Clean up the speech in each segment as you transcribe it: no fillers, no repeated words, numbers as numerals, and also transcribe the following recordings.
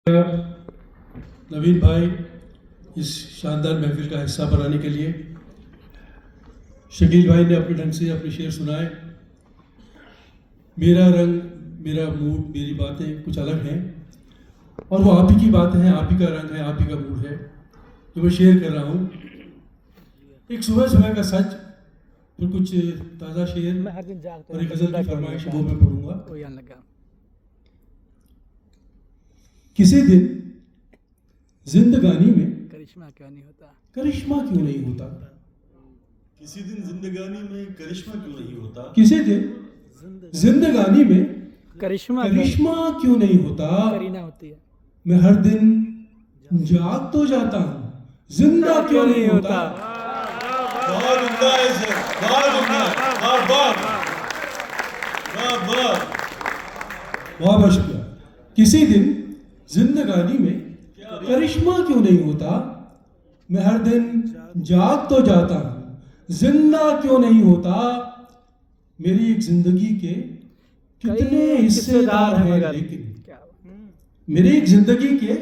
नवीन भाई इस शानदार महफिल का हिस्सा बनाने के लिए। शकील भाई ने अपने ढंग से अपने शेर सुनाए। मेरा रंग, मेरा मूड, मेरी बातें कुछ अलग हैं और वो आप ही की बातें हैं, आप ही का रंग है, आप ही का मूड है जो मैं शेयर कर रहा हूँ। एक सुबह सुबह का सच, फिर कुछ ताज़ा शेर और एक गज़ल की फरमाइश वो मैं पढ़ूंगा। किसी दिन जिंदगानी में करिश्मा क्यों नहीं होता? करिश्मा क्यों नहीं होता? किसी दिन जिंदगानी में करिश्मा क्यों नहीं होता? किसी दिन जिंदगानी में करिश्मा क्यों नहीं होता? करीना होती है। मैं हर दिन जाग तो जाता हूँ, जिंदा क्यों नहीं होता? बहुत उम्दा है सर, बहुत उम्दा, बहुत बहुत शुक्रिया। किसी दिन जिंदगानी में करिश्मा क्यों नहीं होता? मैं हर दिन जाग तो जाता हूँ, जिंदा क्यों नहीं होता? मेरी एक जिंदगी के कितने हिस्सेदार हैं लेकिन, मेरी एक जिंदगी के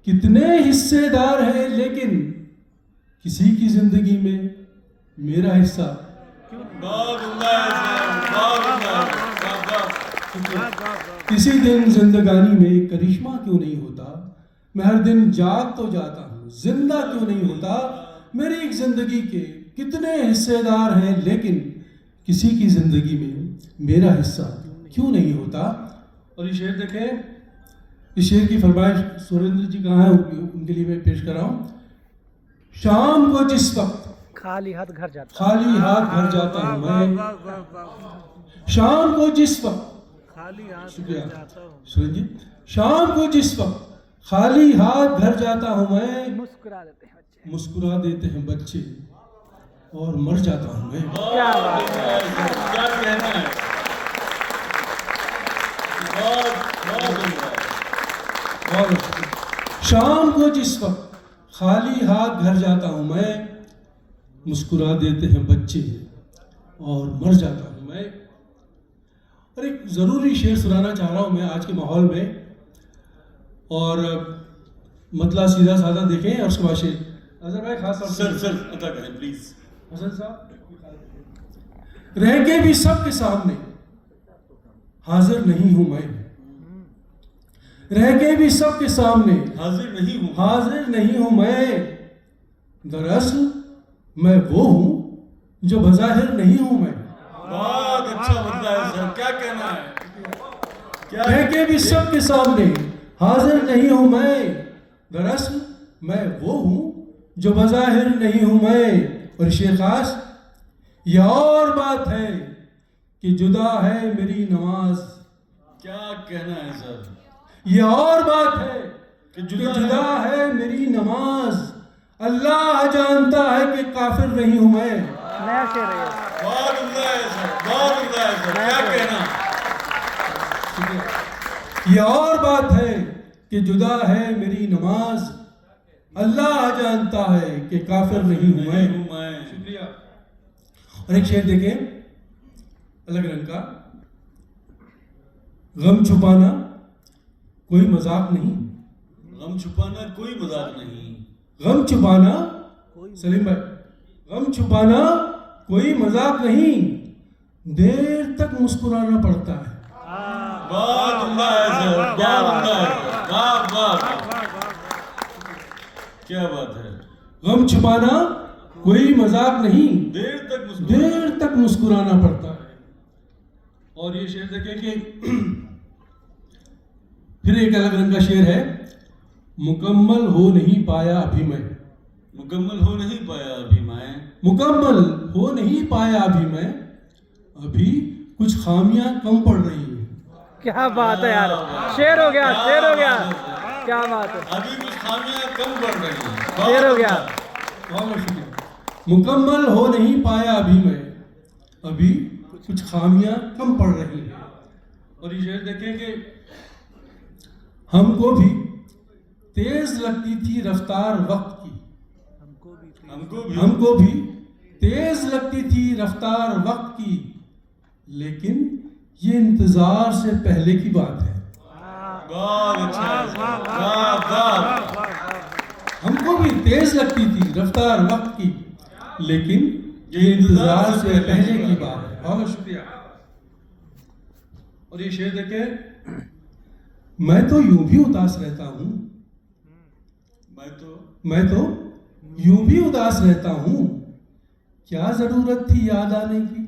कितने हिस्सेदार हैं लेकिन किसी की जिंदगी में मेरा हिस्सा बहुत उम्दा है सर, बहुत उम्दा। किसी दिन जिंदगानी में करिश्मा क्यों नहीं होता? मैं हर दिन जाग तो जाता हूँ, जिंदा क्यों नहीं होता? मेरी एक जिंदगी के कितने हिस्सेदार हैं लेकिन किसी की जिंदगी में मेरा हिस्सा क्यों नहीं होता? और ये शेर देखें, इस शेर की फरमाइश सुरेंद्र जी कहाँ हैं, उनके लिए मैं पेश कर रहा हूँ। शाम को जिस वक्त खाली हाथ घर जाता हूँ मैं, शाम को जिस वक्त शुक्रिया सुरेंद्र जी, शाम को जिस वक्त खाली हाथ घर जाता हूँ मैं, मुस्कुरा देते हैं बच्चे और मर जाता हूँ मैं। क्या कहना है, शाम को जिस वक्त खाली हाथ घर जाता हूँ मैं, मुस्कुरा देते हैं बच्चे और मर जाता हूँ मैं। और एक ज़रूरी शेर सुनाना चाह रहा हूँ मैं आज के माहौल में, और मतलब सीधा साधा देखें और उसके बाद शेर अजहर भाई खास तौर सर अदा करें प्लीज। हसन साहब, रह के भी सबके सामने हाजिर नहीं हूं मैं, रह के भी सबके सामने हाजिर नहीं हूं मैं, दरअसल मैं वो हूं जो बज़ाहिर नहीं हूं मैं। बहुत अच्छा बंदा है सर, क्या कहना है, रह के भी सबके सामने हाजिर नहीं हूं मैं, दरअसल मैं वो हूं जो बज़ाहिर नहीं हूं मैं। और शेर खास, यह और बात है कि जुदा है मेरी नमाज। क्या कहना है सर, यह और बात है कि जुदा है मेरी नमाज, अल्लाह जानता है कि काफिर नहीं हूं मैं। नया शेर है। बहुत उम्दा है सर, बहुत उम्दा है सर, क्या कहना। यह और बात है कि जुदा है मेरी नमाज, अल्लाह जानता है कि काफिर नहीं हूं मैं। शुक्रिया। और एक शेर देखें अलग रंग का, गम छुपाना कोई मजाक नहीं, गम छुपाना कोई मजाक नहीं, गम छुपाना सलीम भाई, गम छुपाना कोई मजाक नहीं, देर तक मुस्कुराना पड़ता है। बहुत उम्दा है सर, बहुत उम्दा है, वाह क्या बात है। गम छुपाना कोई मजाक नहीं, देर तक मुस्कुराना पड़ता है। और ये शेर देखें कि फिर एक अलग रंग का शेर है, मुकम्मल हो नहीं पाया अभी मैं, मुकम्मल हो नहीं पाया अभी मैं, मुकम्मल हो नहीं पाया अभी मैं, अभी कुछ खामियां कम पड़ रही हैं। क्या बात है यार, शेर हो गया, शेर हो गया, क्या बात है, अभी कुछ खामियां कम पड़ रही हैं, शेर हो गया। बहुत शुक्रिया। मुकम्मल हो नहीं पाया अभी मैं, अभी कुछ खामियां कम पड़ रही हैं। और ये शेर देखें कि हमको भी तेज लगती थी रफ्तार वक्त की, हमको भी तेज लगती थी रफ्तार वक्त की, लेकिन ये इंतजार से पहले की बात है। बहुत अच्छा है सर, वाह वाह। हमको भी तेज लगती थी रफ्तार वक्त की, लेकिन ये इंतजार से पहले की बात है। बहुत शुक्रिया। और ये शेर देखें, मैं तो यूं भी उदास रहता हूं, मैं तो यूं भी उदास रहता हूं, क्या जरूरत थी याद आने की।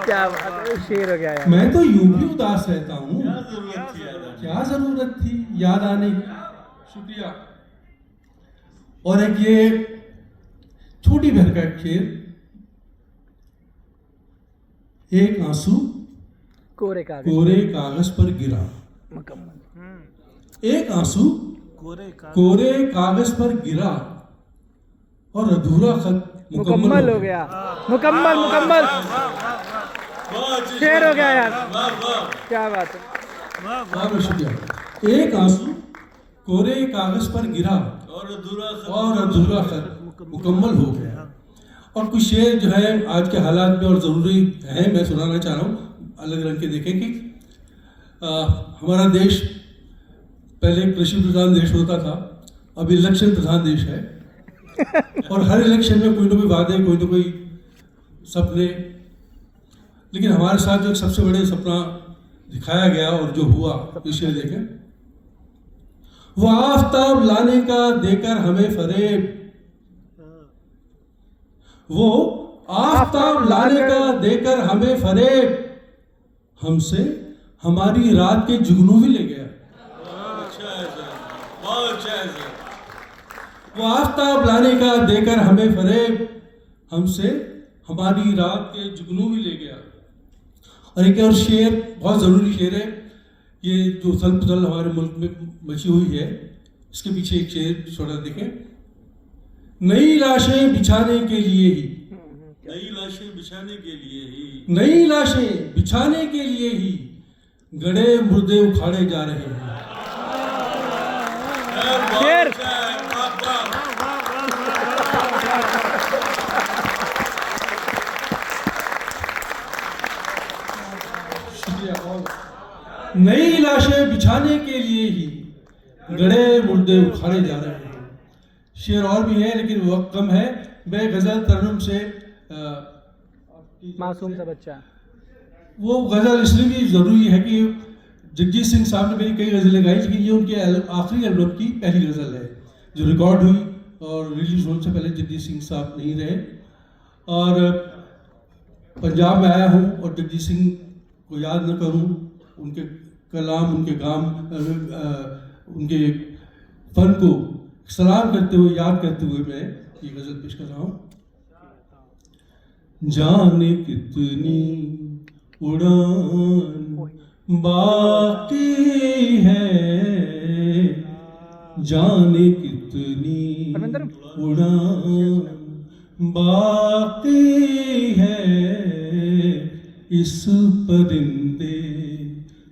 क्या बात है, शेर हो गया यार। मैं तो यूं भी उदास रहता हूं, क्या जरूरत थी यार? क्या जरूरत थी याद आने की। शुक्रिया। और एक ये छोटी बहन का एक शेर, एक आंसू कोरे कागज कोरे कागज पर गिरा, मुकम्मल। एक आंसू कोरे कागज पर गिरा और अधूरा खत मुकम्मल हो गया, मुकम्मल मुकम्मल। बहुत अच्छी शेर हो गया यार, वाह वाह। क्या बात है। बहुत शुक्रिया। एक आंसू कोरे कागज पर गिरा और अधूरा खत मुकम्मल हो गया। और कुछ शेर जो है आज के हालात में और ज़रूरी है, मैं सुनाना चाह रहा हूँ। अलग रंग के देखें कि हमारा देश पहले कृषि प्रधान देश होता था, अब इलेक्शन प्रधान देश है। और हर इलेक्शन में कोई ना कोई वादे, कोई ना कोई सपने, लेकिन हमारे साथ जो एक सबसे बड़े सपना दिखाया गया और जो हुआ, ये शेर देखें, वो आफताब लाने का देकर हमें फरेब, वो आफताब लाने का देकर हमें फरेब, हमसे हमारी रात के जुगनू भी ले गया। अच्छा है सर, बहुत अच्छा है सर। वो आफताब लाने का देकर हमें फरेब, हमसे हमारी रात के जुगनू भी ले गया। और एक और शेर, बहुत ज़रूरी शेर है, ये जो उथल पुथल हमारे मुल्क में मची हुई है, इसके पीछे एक शेर छोटा देखें, नई लाशें बिछाने के लिए ही, नई लाशें बिछाने के लिए ही, नई लाशें बिछाने के लिए ही गड़े मुर्दे उखाड़े जा रहे हैं। शेर। अच्छा है, वाह वाह। शुक्रिया। और नई लाशें बिछाने के लिए ही गड़े मुर्दे उखाड़े जा रहे हैं। शेर और भी है लेकिन वक्त कम है। मैं गजल तरन्नुम से मासूम सा बच्चा, वो गजल इसलिए भी ज़रूरी है कि जगजीत सिंह साहब ने मेरी कई गज़लें गाई, लेकिन ये उनके आखिरी एल्बम की पहली गज़ल है जो रिकॉर्ड हुई और रिलीज होने से पहले जगजीत सिंह साहब नहीं रहे। और पंजाब में आया हूँ और जगजीत सिंह को याद न करूँ, उनके कलाम, उनके गाम, उनके फ़न को सलाम करते हुए, याद करते हुए मैं ये गज़ल पेश कर रहा हूँ। जाने कितनी उड़ान बाकी है, जाने कितनी उड़ान बाकी है, इस परिंदे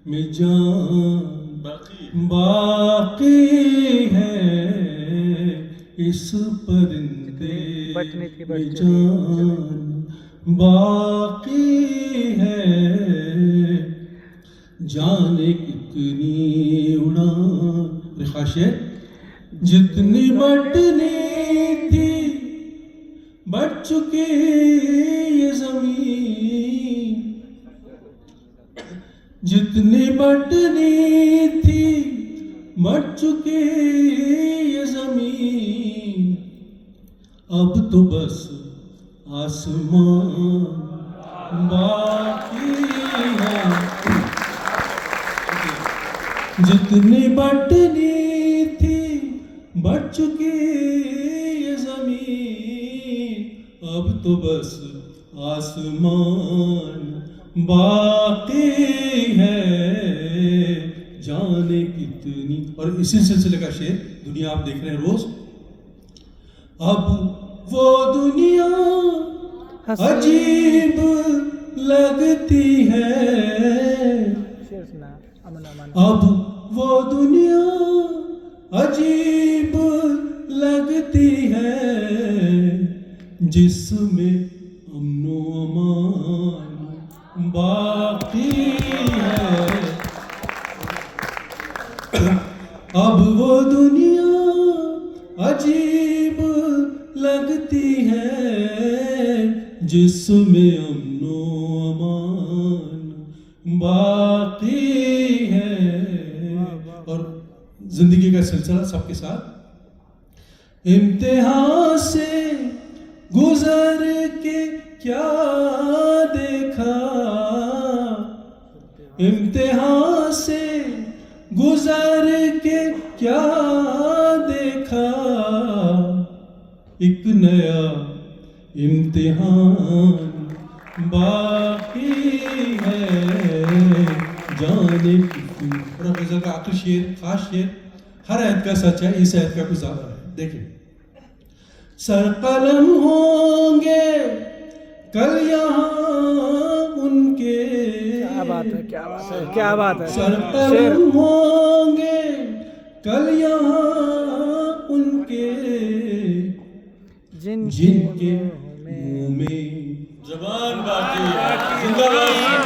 में जान बाकी है, इस परिंदे में जान बाकी है, जाने कितनी उड़ान। रिखाशे, जितनी बढ़नी थी बढ़ चुकी ये जमीन, जितनी बढ़नी थी बढ़ चुकी ये जमीन, अब तो बस आसमान बाकी है, जितनी बढ़नी थी बढ़ चुकी ये जमीन, अब तो बस आसमान बाकी है, जाने कितनी। और इसी सिलसिले का शेर, दुनिया आप देख रहे हैं रोज, अब वो दुनिया अजीब लगती है, अब वो दुनिया अजीब लगती है, जिसमें अमनो अमान है। अब वो दुनिया अजीब लगती है जिसमें अमनो अमान बाकी है। और जिंदगी का सिलसिला सबके साथ। इम्तिहान से गुजर के क्या देखा, इम्तिहान से गुजर के क्या देखा, एक नया इम्तिहान बाकी है जाने की। और गजल का आखिरी शेर, खास शेर, हर ऐत का सच है, इस ऐत का कुछ ज्यादा है। देखिए, सरकलम होंगे कल यहाँ उनके, क्या बात है, क्या बात है, क्या बात है। सरकलम होंगे कल यहाँ उनके, जिनके मुंह में जबान बाकी है। जिंदाबाद